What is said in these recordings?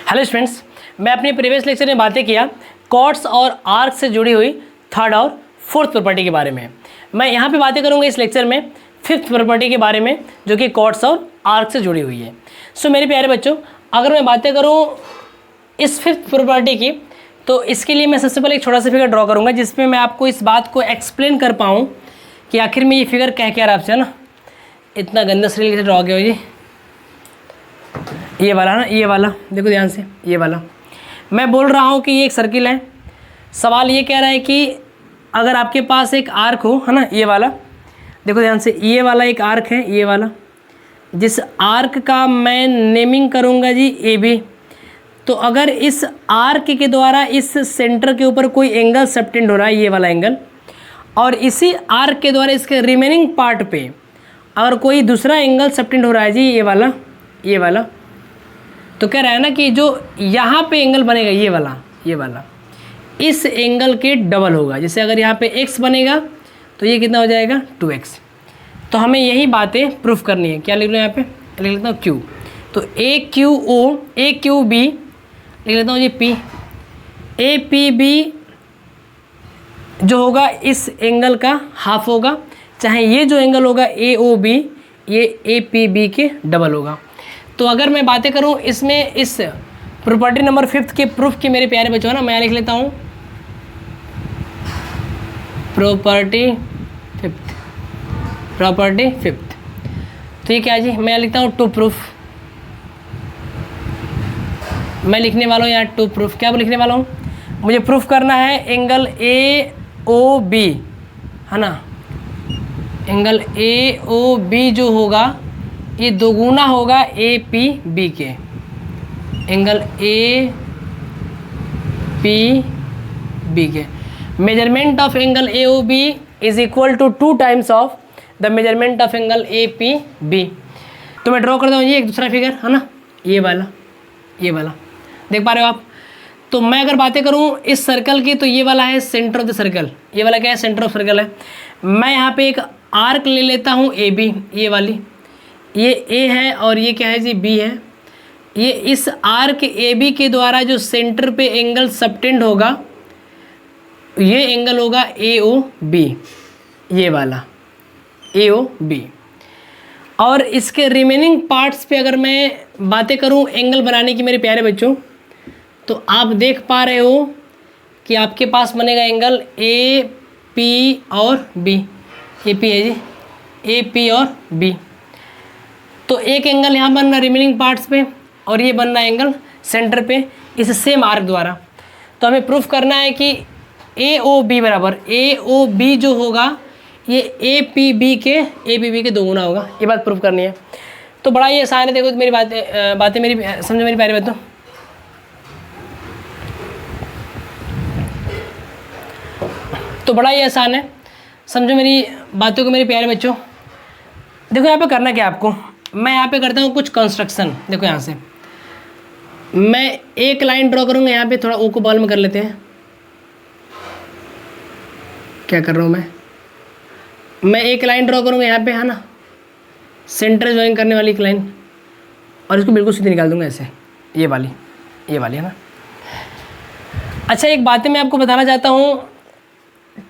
Hello students, मैं अपने previous lecture में बातें किया कॉर्ड्स और आर्क से जुड़ी हुई थर्ड और फोर्थ प्रॉपर्टी के बारे में। मैं यहाँ पे बातें करूँगा इस लेक्चर में फिफ्थ प्रॉपर्टी के बारे में जो कि कॉर्ड्स और आर्क से जुड़ी हुई है। सो मेरे प्यारे बच्चों, अगर मैं बातें करूँ इस फिफ्थ प्रॉपर्टी की, तो इसके लिए मैं सबसे पहले एक छोटा सा फिगर ड्रॉ करूँगा जिसमें मैं आपको इस बात को एक्सप्लेन कर पाऊँ कि आखिर में ये फिगर कह क्या रहा है आपसे, है ना। इतना गंदा शरीर कैसे ड्रॉ किया हो जी, ये वाला ना, ये वाला देखो ध्यान से, ये वाला मैं बोल रहा हूँ कि ये एक सर्किल है। सवाल ये कह रहा है कि अगर आपके पास एक आर्क हो, है ना, ये वाला देखो ध्यान से, ये वाला एक आर्क है, ये वाला, जिस आर्क का मैं नेमिंग करूँगा जी ए बी। तो अगर इस आर्क के द्वारा इस सेंटर के ऊपर कोई एंगल सबटेंड हो रहा है, ये वाला एंगल, और इसी आर्क के द्वारा इसके रिमेनिंग पार्ट पे अगर कोई दूसरा एंगल सबटेंड हो रहा है जी, ये वाला, ये वाला, तो कह रहा है ना कि जो यहाँ पे एंगल बनेगा ये वाला इस एंगल के डबल होगा। जैसे अगर यहाँ पे x बनेगा तो ये कितना हो जाएगा 2x। तो हमें यही बातें प्रूफ करनी है। क्या लिख लो यहाँ पे, लिख लेता हूँ q, तो ए क्यू बी लिख लेता हूँ जी p, ए पी बी जो होगा इस एंगल का हाफ होगा, चाहे ये जो एंगल होगा ए ओ बी ये ए पी बी के डबल होगा। तो अगर मैं बातें करूं इसमें इस प्रॉपर्टी नंबर फिफ्थ के प्रूफ की, मेरे प्यारे बच्चों, ना मैं लिख लेता हूं प्रॉपर्टी फिफ्थ। तो ये क्या है जी, मैं लिखता हूं टू प्रूफ। मैं लिखने वाला हूं यहाँ टू प्रूफ। क्या लिखने वाला हूं, मुझे प्रूफ करना है एंगल ए ओ बी, है ना, एंगल ए ओ बी जो होगा ये दोगुना होगा ए पी बी के। एंगल ए पी बी के measurement of angle A O B is equal to 2 times of the measurement of angle A P B. तो मैं ड्रॉ करता हूँ ये एक दूसरा फिगर, है ना, ये वाला देख पा रहे हो आप। तो मैं अगर बातें करूँ इस सर्कल की, तो ये वाला है सेंटर ऑफ द सर्कल, ये वाला क्या है, सेंटर ऑफ सर्कल है। मैं यहाँ पे एक आर्क ले लेता हूँ ए बी, ये वाली, ये ए है और ये क्या है जी बी है। ये इस आर्क ए बी के द्वारा जो सेंटर पे एंगल सबटेंड होगा ये एंगल होगा ए ओ बी, ये वाला ए ओ बी। और इसके रिमेनिंग पार्ट्स पे अगर मैं बातें करूँ एंगल बनाने की, मेरे प्यारे बच्चों, तो आप देख पा रहे हो कि आपके पास बनेगा एंगल ए पी और बी, ए पी है जी, ए पी और बी। तो एक एंगल यहाँ बन रहा रिमेनिंग पार्ट्स पे और ये बन रहा एंगल सेंटर पे इस सेम आर्क द्वारा। तो हमें प्रूफ करना है कि ए ओ बी बराबर ए ओ बी जो होगा ये ए पी बी के दोगुना होगा। ये बात प्रूफ करनी है। तो बड़ा ही आसान है, देखो मेरी बातें मेरी समझो मेरी प्यारे बच्चों। तो बड़ा ही आसान है, समझो मेरी बातों को मेरे प्यारे बच्चों। देखो यहाँ पे करना क्या आपको, मैं यहाँ पे करता हूँ कुछ कंस्ट्रक्शन। देखो यहाँ से मैं एक लाइन ड्रॉ करूँगा, यहाँ पे थोड़ा ओ को बॉल में कर लेते हैं। क्या कर रहा हूँ मैं एक लाइन ड्रॉ करूँगा यहाँ पे, है ना, सेंटर ज्वाइन करने वाली एक लाइन, और इसको बिल्कुल सीधी निकाल दूँगा ऐसे, ये वाली है ना। अच्छा, एक बातें मैं आपको बताना चाहता हूँ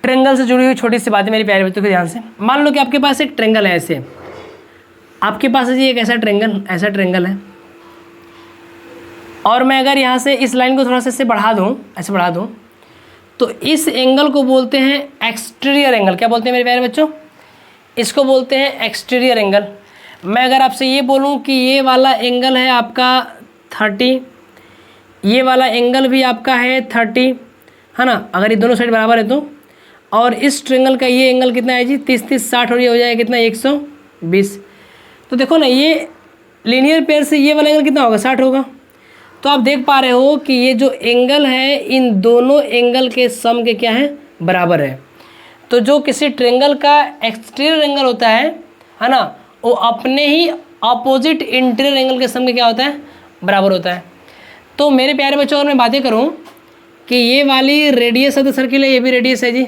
ट्रेंगल से जुड़ी हुई छोटी सी बातें मेरे प्यारे बच्चों के ध्यान से। मान लो कि आपके पास एक ट्रेंगल है, ऐसे आपके पास जी एक ऐसा ट्रेंगल है, और मैं अगर यहाँ से इस लाइन को थोड़ा सा ऐसे बढ़ा दूँ, तो इस एंगल को बोलते हैं एक्सटीरियर एंगल। क्या बोलते हैं मेरे प्यारे बच्चों, इसको बोलते हैं एक्सटीरियर एंगल। मैं अगर आपसे ये बोलूँ कि ये वाला एंगल है आपका 30, ये वाला एंगल भी आपका है 30, है ना, अगर ये दोनों साइड बराबर है तो, और इस ट्रेंगल का ये एंगल कितना है जी 30 60, और ये हो जाएगा कितना 120। तो देखो ना, ये लीनियर पेयर से ये वाला एंगल कितना होगा 60 होगा। तो आप देख पा रहे हो कि ये जो एंगल है इन दोनों एंगल के सम के क्या है, बराबर है। तो जो किसी ट्रेंगल का एक्सटीरियर एंगल होता है ना, वो अपने ही अपोजिट इंटीरियर एंगल के सम के क्या होता है, बराबर होता है। तो मेरे प्यारे बच्चों, अगर मैं बातें करूँ कि ये वाली रेडियस है तो सर्किल है, ये भी रेडियस है जी,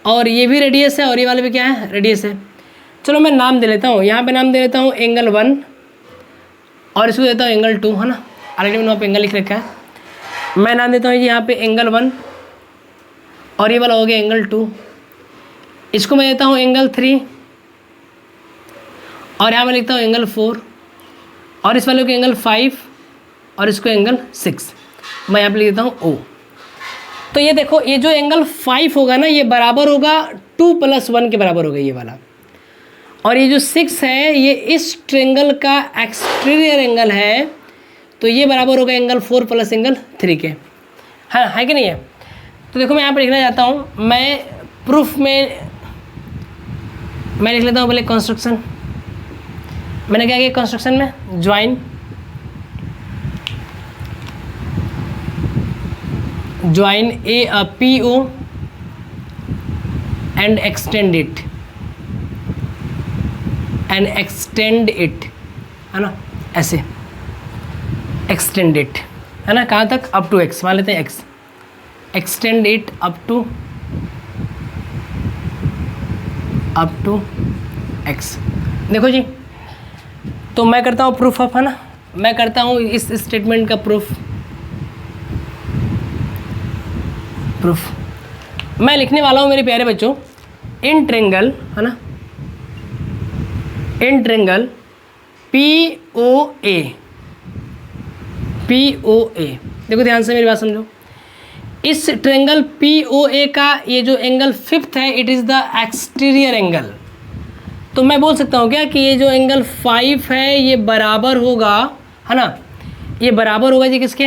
और ये भी रेडियस है, और ये वाला भी क्या है, रेडियस है। चलो मैं नाम दे लेता हूँ, यहाँ पे नाम दे लेता हूँ एंगल 1 और इसको देता हूँ एंगल 2, है ना। ऑलरेडी मैंने वहाँ पे एंगल लिख रखा है। मैं नाम देता हूँ जी यहाँ पे एंगल 1 और ये वाला हो गया एंगल 2। इसको मैं देता हूँ एंगल 3 और यहाँ मैं लिखता हूँ एंगल 4 और इस वाले को एंगल 5 और इसको एंगल 6। मैं यहाँ पे लिख देता हूँ O। तो ये देखो, ये जो एंगल 5 होगा ना, ये बराबर होगा 2 + 1 के बराबर होगा ये वाला। और ये जो 6 है ये इस ट्रायंगल का एक्सटीरियर एंगल है, तो ये बराबर होगा एंगल 4 + एंगल 3 के। हाँ, है कि नहीं है? तो देखो मैं यहाँ पर लिखना चाहता हूँ, मैं प्रूफ में मैं लिख लेता हूँ पहले कंस्ट्रक्शन। मैंने क्या किया कंस्ट्रक्शन में, join A PO and extend it है ना, ऐसे एक्सटेंड इट है ना, कहाँ तक, अप टू x, मान लेते हैं x, extend it up to x। देखो जी, तो मैं करता हूँ प्रूफ ऑफ, है ना, मैं करता हूँ इस स्टेटमेंट का प्रूफ। मैं लिखने वाला हूँ मेरे प्यारे बच्चों, इन ट्रायंगल, है ना, इन ट्रायंगल POA। देखो ध्यान से मेरी बात समझो, इस ट्रायंगल POA का ये जो एंगल 5th है, it is the exterior angle. तो मैं बोल सकता हूँ क्या कि ये जो एंगल 5 है ये बराबर होगा, है ना, ये बराबर होगा जी किसके,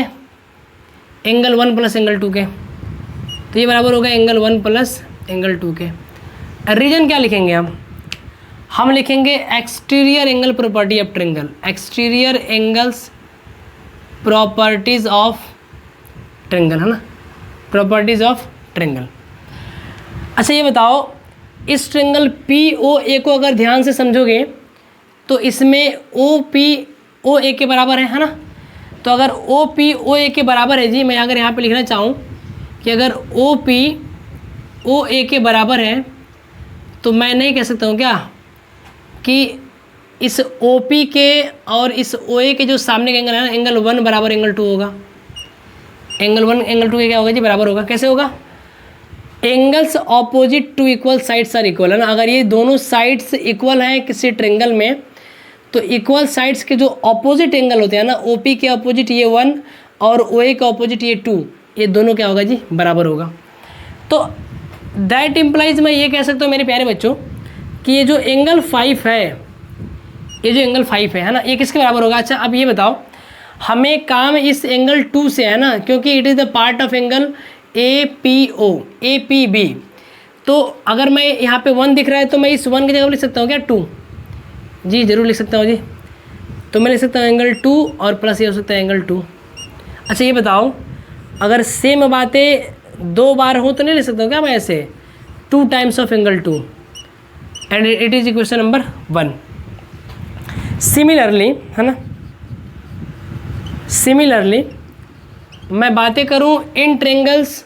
एंगल 1 + एंगल 2 के। तो ये बराबर होगा एंगल 1 + एंगल 2 के। रीजन क्या लिखेंगे हम लिखेंगे exterior angle property of triangle, exterior angles properties of triangle, है ना, प्रॉपर्टीज ऑफ ट्रायंगल। अच्छा ये बताओ, इस ट्रायंगल POA को अगर ध्यान से समझोगे तो इसमें OPOA के बराबर है ना। तो अगर OPOA के बराबर है जी, मैं अगर यहाँ पे लिखना चाहूँ कि अगर OPOA के बराबर है, तो मैं नहीं कह सकता हूँ क्या कि इस OP के और इस OA के जो सामने का एंगल है ना, एंगल 1 बराबर एंगल 2 होगा। एंगल 1 एंगल 2 के क्या होगा जी, बराबर होगा। कैसे होगा, angles opposite to equal sides are equal, है ना। अगर ये दोनों साइड्स इक्वल हैं किसी ट्रायंगल में, तो इक्वल साइड्स के जो ऑपोजिट एंगल होते हैं ना, OP के ऑपोजिट ये 1 और OA के ऑपोजिट ये 2, ये दोनों क्या होगा जी, बराबर होगा। तो दैट इम्प्लाइज मैं ये कह सकता हूँ मेरे प्यारे बच्चों कि ये जो एंगल 5 है, ये जो एंगल 5 है ना, ये किसके बराबर होगा। अच्छा अब ये बताओ, हमें काम इस एंगल 2 से है ना, क्योंकि it is the part of angle APB। तो अगर मैं यहाँ पे 1 दिख रहा है तो मैं इस 1 की जगह लिख सकता हूँ क्या 2, जी जरूर लिख सकता हूँ जी। तो मैं लिख सकता हूँ एंगल 2 और प्लस ये हो सकता है एंगल 2। अच्छा ये बताओ, अगर सेम बातें 2 बार हो तो नहीं लिख सकता हूँ क्या मैं ऐसे, 2 times of angle 2 and it is equation number 1। Similarly, है ना, सिमिलरली मैं बातें करूं इन ट्रायंगल्स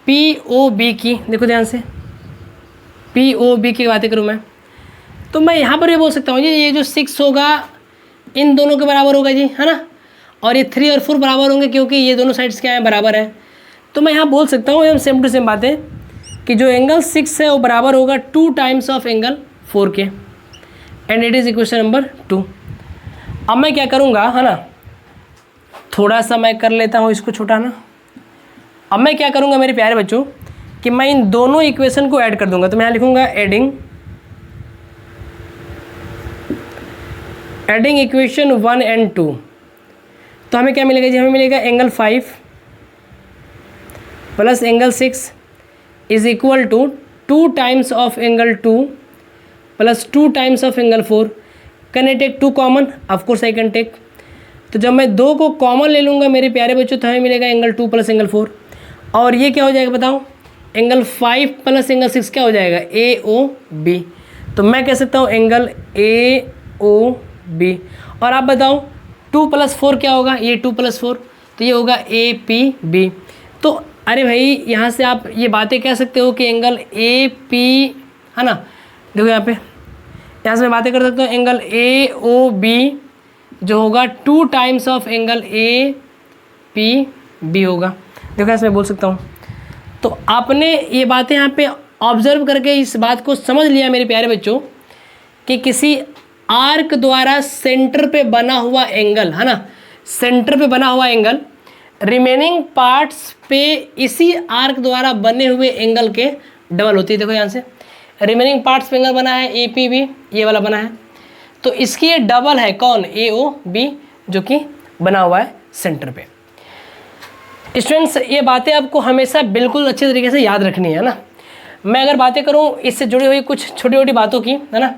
POB की, देखो ध्यान से, POB की बातें करूं मैं, तो मैं यहाँ पर ये बोल सकता हूँ जी, ये जो 6 होगा इन दोनों के बराबर होगा जी, है ना, और ये 3 और 4 बराबर होंगे क्योंकि ये दोनों साइड्स क्या हैं, बराबर हैं। तो मैं यहाँ बोल सकता हूँ सेम टू सेम बातें कि जो एंगल 6 है वो बराबर होगा 2 टाइम्स ऑफ एंगल 4 के and it is equation number 2। अब मैं क्या करूँगा, है ना, थोड़ा सा मैं कर लेता हूँ इसको छोटा ना। अब मैं क्या करूँगा मेरे प्यारे बच्चों कि मैं इन दोनों इक्वेशन को ऐड कर दूंगा। तो मैं यहाँ लिखूँगा एडिंग इक्वेशन 1 एंड 2। तो हमें क्या मिलेगा जी, हमें मिलेगा angle 5 plus angle 6 is equal to 2 times of angle 2 plus 2 times of angle 4। Can I take 2 common, of course I can take. तो जब मैं 2 को कॉमन ले लूँगा मेरे प्यारे बच्चों, तो हमें मिलेगा एंगल 2 प्लस एंगल 4। और ये क्या हो जाएगा बताओ, एंगल 5 प्लस एंगल 6 क्या हो जाएगा, AOB। तो मैं कह सकता हूँ एंगल AOB। और आप बताओ 2 + 4 क्या होगा, ये 2 + 4, तो ये होगा APB। तो अरे भाई यहाँ से आप ये बातें कह सकते हो कि एंगल AP, है ना, देखो यहाँ से मैं बातें कर सकता हूँ एंगल AOB जो होगा 2 times of angle A P B होगा। देखो ऐसे मैं बोल सकता हूँ। तो आपने ये बातें यहाँ पे ऑब्जर्व करके इस बात को समझ लिया मेरे प्यारे बच्चों कि किसी आर्क द्वारा सेंटर पे बना हुआ एंगल है ना, सेंटर पे बना हुआ एंगल रिमेनिंग पार्ट्स पे इसी आर्क द्वारा बने हुए एंगल के डबल होती है। देखो यहाँ से रिमेनिंग पार्ट्स पे एंगल बना है ए पी बी, ये वाला बना है, तो इसकी ये डबल है कौन, ए ओ बी, जो कि बना हुआ है सेंटर पे। स्टूडेंट्स ये बातें आपको हमेशा बिल्कुल अच्छे तरीके से याद रखनी है ना। मैं अगर बातें करूँ इससे जुड़ी हुई कुछ छोटी छोटी बातों की, है ना,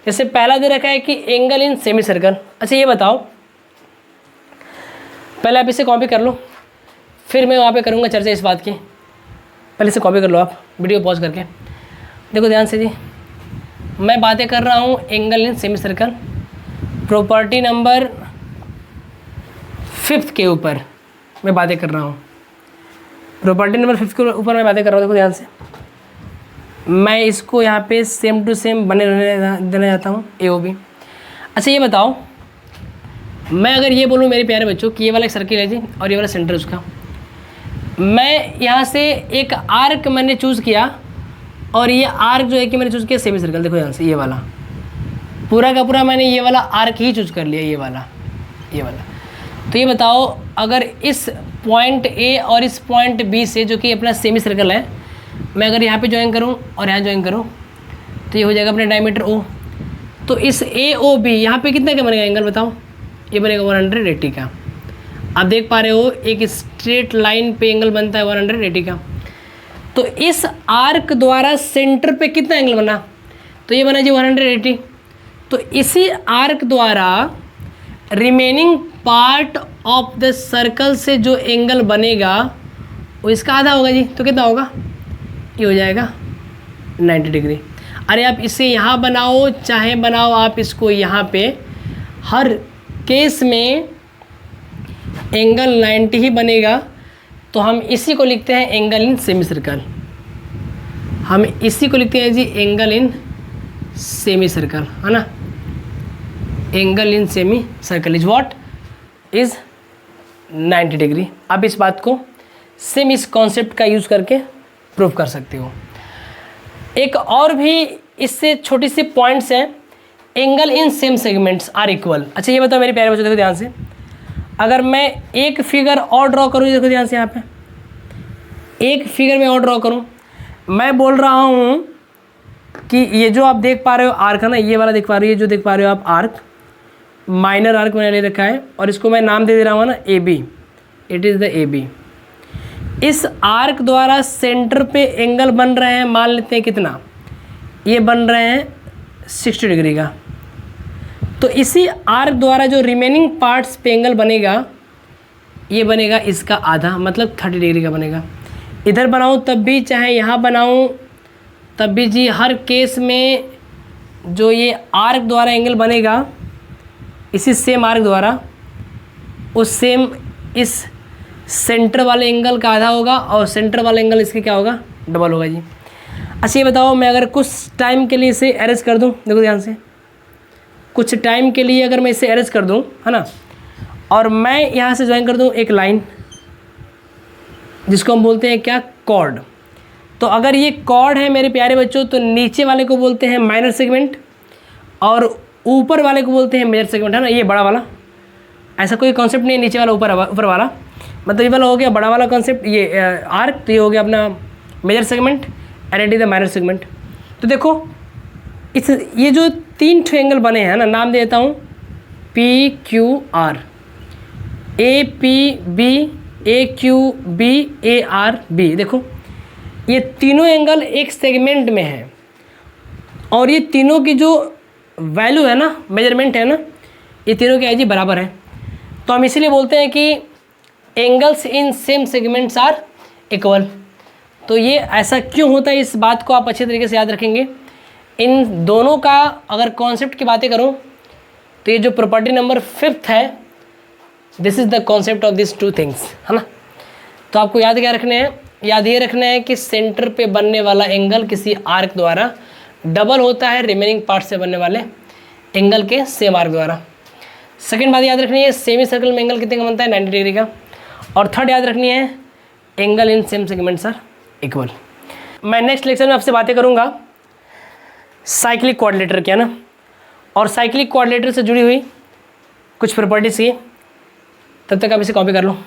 जैसे पहला दे रखा है कि एंगल इन सेमी सर्कल। अच्छा ये बताओ, पहले आप इसे कॉपी कर लो, फिर मैं वहाँ पे करूँगा चर्चा इस बात की। पहले इसे कॉपी कर लो आप वीडियो पॉज करके। देखो ध्यान से जी, मैं बातें कर रहा हूँ angle in semi circle property number 5 के ऊपर मैं बातें कर रहा हूँ। प्रॉपर्टी नंबर 5 के ऊपर मैं बातें कर रहा हूँ। देखो ध्यान से, मैं इसको यहाँ पे सेम टू सेम बने रहने देना चाहता हूँ ए ओ बी। अच्छा ये बताओ, मैं अगर ये बोलूँ मेरे प्यारे बच्चों कि ये वाला एक सर्किल है जी और ये वाला सेंटर उसका, मैं यहाँ से एक आर्क मैंने चूज़ किया और ये आर्क जो है कि मैंने चूज़ किया सेमी सर्कल। देखो यहाँ से ये वाला पूरा का पूरा मैंने ये वाला आर्क ही चूज़ कर लिया, ये वाला। तो ये बताओ, अगर इस पॉइंट ए और इस पॉइंट बी से जो कि अपना सेमी सर्कल है, मैं अगर यहाँ पे ज्वाइन करूँ और यहाँ ज्वाइन करूँ तो ये हो जाएगा अपने डायमीटर ओ। तो इस ए ओ बी यहाँ पे कितना का बनेगा एंगल बताओ, ये बनेगा 180 का। आप देख पा रहे हो एक स्ट्रेट लाइन पे एंगल बनता है 180 का। तो इस आर्क द्वारा सेंटर पे कितना एंगल बना, तो ये बना जी 180। तो इसी आर्क द्वारा remaining part of the circle से जो एंगल बनेगा वो इसका आधा होगा जी। तो कितना होगा, ये हो जाएगा 90 डिग्री। अरे आप इसे यहाँ बनाओ चाहे बनाओ आप इसको यहाँ पे, हर केस में एंगल 90 ही बनेगा। तो हम इसी को लिखते हैं एंगल इन सेमी सर्कल। हम इसी को लिखते हैं जी एंगल इन सेमी सर्कल, है ना। Angle in semi circle is what, is 90 degree. आप इस बात को सेम इस कॉन्सेप्ट का यूज़ करके प्रूव कर सकते हो। एक और भी इससे छोटी सी पॉइंट्स हैं, angle in same segments are equal. अच्छा ये बताओ मेरे प्यारे बच्चों, देखो ध्यान से, अगर मैं एक फिगर और ड्रॉ करूँ, देखो ध्यान से यहाँ पे एक फिगर में और ड्रॉ करूँ, मैं बोल रहा हूँ कि ये जो आप देख पा रहे हो आर्क है ना, ये वाला देख पा रहे हो, ये जो देख पा रहे हो आप आर्क, माइनर आर्क मैंने ले रखा है और इसको मैं नाम दे रहा हूँ ना A B, it is the A B. इस आर्क द्वारा सेंटर पे एंगल बन रहे हैं, मान लेते हैं कितना, ये बन रहे हैं 60 डिग्री का। तो इसी आर्क द्वारा जो रिमेनिंग पार्ट्स पे एंगल बनेगा, ये बनेगा इसका आधा, मतलब 30 डिग्री का बनेगा। इधर बनाऊँ तब भी चाहे यहाँ बनाऊँ तब भी जी, हर केस में जो ये आर्क द्वारा एंगल बनेगा इसी सेम आर्क द्वारा, उस सेम इस सेंटर वाले एंगल का आधा होगा और सेंटर वाला एंगल इसके क्या होगा, डबल होगा जी। अच्छा ये बताओ, मैं अगर कुछ टाइम के लिए इसे अरेंज कर दूं, देखो ध्यान से, कुछ टाइम के लिए अगर मैं इसे अरेंज कर दूं, है ना, और मैं यहाँ से ज्वाइन कर दूं एक लाइन जिसको हम बोलते हैं क्या, कॉर्ड। तो अगर ये कॉर्ड है मेरे प्यारे बच्चों, तो नीचे वाले को बोलते हैं माइनर सेगमेंट और ऊपर वाले को बोलते हैं मेजर सेगमेंट, है ना। ये बड़ा वाला, ऐसा कोई कॉन्सेप्ट नहीं है नीचे वाला ऊपर वाला, मतलब ये वाला हो गया बड़ा वाला कॉन्सेप्ट, ये आर्क, तो ये हो गया अपना major segment and it is the minor segment. तो देखो इस ये जो 3 एंगल बने हैं ना, नाम देता हूँ P Q R, A P B, A Q B, A R B. देखो ये तीनों एंगल एक सेगमेंट में है और ये तीनों की जो वैल्यू है ना, मेजरमेंट है ना, ये तीनों की जी बराबर है। तो हम इसीलिए बोलते हैं कि angles in same segments are equal. तो ये ऐसा क्यों होता है, इस बात को आप अच्छे तरीके से याद रखेंगे। इन दोनों का अगर कॉन्सेप्ट की बातें करूं तो ये जो प्रॉपर्टी नंबर 5 है, this is the concept of this 2 things, है ना। तो आपको याद क्या रखने हैं, याद ये रखना है कि सेंटर पे बनने वाला एंगल किसी आर्क द्वारा डबल होता है रिमेनिंग पार्ट से बनने वाले एंगल के सेम आर्क द्वारा। सेकेंड बात याद रखनी है, सेमी सर्कल में एंगल कितने का बनता है, 90 डिग्री का। और थर्ड याद रखनी है, angle in same segments are equal. मैं नेक्स्ट लेक्चर में आपसे बातें करूंगा साइक्लिक कोऑर्डिनेटर क्या ना, और साइक्लिक कोऑर्डिनेटर से जुड़ी हुई कुछ प्रॉपर्टीज की। तब तक आप इसे कॉपी कर लो।